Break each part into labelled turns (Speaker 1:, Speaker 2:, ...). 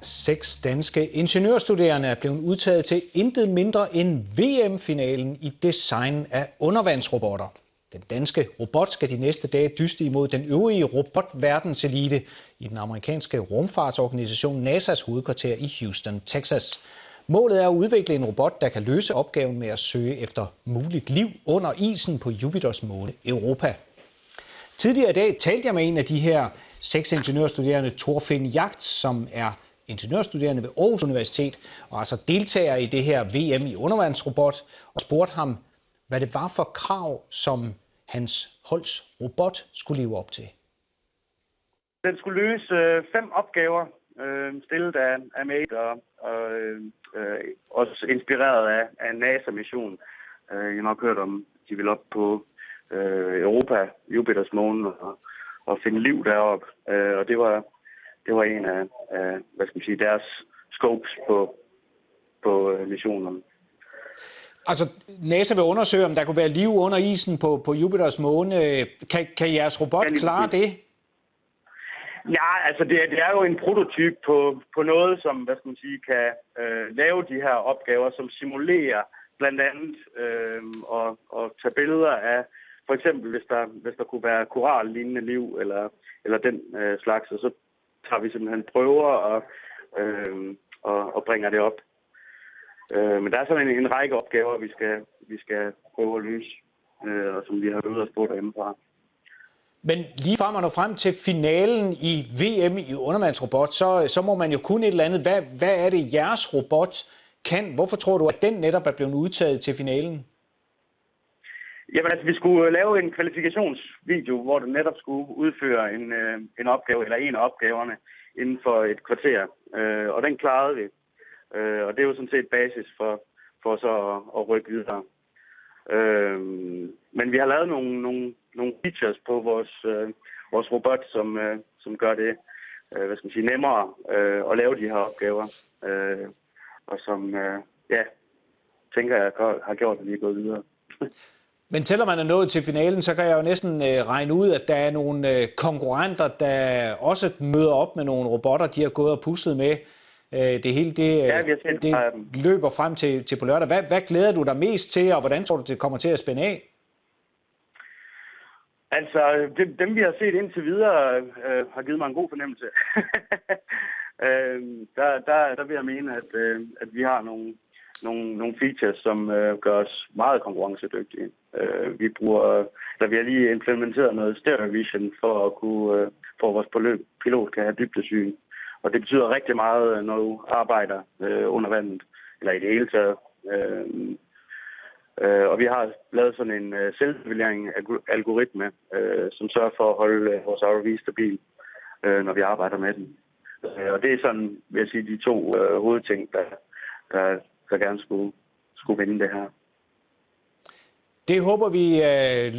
Speaker 1: 6 danske ingeniørstuderende er blevet udtaget til intet mindre end VM-finalen i design af undervandsrobotter. Den danske robot skal de næste dage dyste imod den øvrige robotverdens-elite i den amerikanske rumfartsorganisation NASA's hovedkvarter i Houston, Texas. Målet er at udvikle en robot, der kan løse opgaven med at søge efter muligt liv under isen på Jupiters måne Europa. Tidligere i dag talte jeg med en af de her 6 ingeniørstuderende, Thorfinn Jagt, som er ingeniørstuderende ved Aarhus Universitet og altså deltager i det her VM i undervandsrobot, og spurgte ham, hvad det var for krav, som hans holds robot skulle leve op til.
Speaker 2: Den skulle løse 5 opgaver, stillet af MATE og også inspireret af en NASA-mission. Jeg har nok hørt om, de vil op på Europa, Jupiters måne og finde liv deroppe. Og det var en af hvad skal man sige, deres scopes på missionen.
Speaker 1: Altså, NASA vil undersøge, om der kunne være liv under isen på Jupiters måne. Kan jeres robot klare det?
Speaker 2: Ja, altså det er jo en prototype på noget, som hvad skal man sige, kan lave de her opgaver, som simulerer blandt andet og tage billeder af, for eksempel hvis der kunne være korallignende liv eller den slags, og så tager vi simpelthen prøver og bringer det op. Men der er sådan en række opgaver, vi skal prøve at løse, og som vi har øvet os på derhjemmefra.
Speaker 1: Men lige frem og nå frem til finalen i VM i undervandsrobot, så må man jo kunne et eller andet. Hvad er det, jeres robot kan? Hvorfor tror du, at den netop er blevet udtaget til finalen?
Speaker 2: Jamen altså, vi skulle lave en kvalifikationsvideo, hvor den netop skulle udføre en opgave, eller en af opgaverne, inden for et kvarter. Og den klarede vi. Og det er jo sådan set basis for så at rykke videre. Men vi har lavet nogle features på vores robot, som gør det hvad skal man sige, nemmere at lave de her opgaver. Og som, tænker jeg har gjort, at vi er gået videre.
Speaker 1: Men selvom man er nået til finalen, så kan jeg jo næsten regne ud, at der er nogle konkurrenter, der også møder op med nogle robotter, de har gået og puslet med. Det hele det løber frem til på lørdag. Hvad glæder du dig mest til, og hvordan tror du, det kommer til at spænde af?
Speaker 2: Altså, dem vi har set indtil videre, har givet mig en god fornemmelse. Der vil jeg mene, at vi har nogle features, som gør os meget konkurrencedygtige. Vi har lige implementeret noget stereo vision for at kunne, for vores pilot kan have dybdesyn. Og det betyder rigtig meget, når du arbejder under vandet, eller i det hele taget. Og vi har lavet sådan en selvregulering-algoritme, som sørger for at holde vores ROV stabil, når vi arbejder med den. Og det er sådan, vil jeg sige, de 2 hovedting, der gerne skulle vinde det her.
Speaker 1: Det håber vi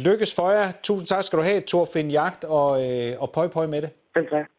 Speaker 1: lykkes for jer. Tusind tak skal du have, Thorfinn Jagt, og pøj med det.
Speaker 2: Selv tak.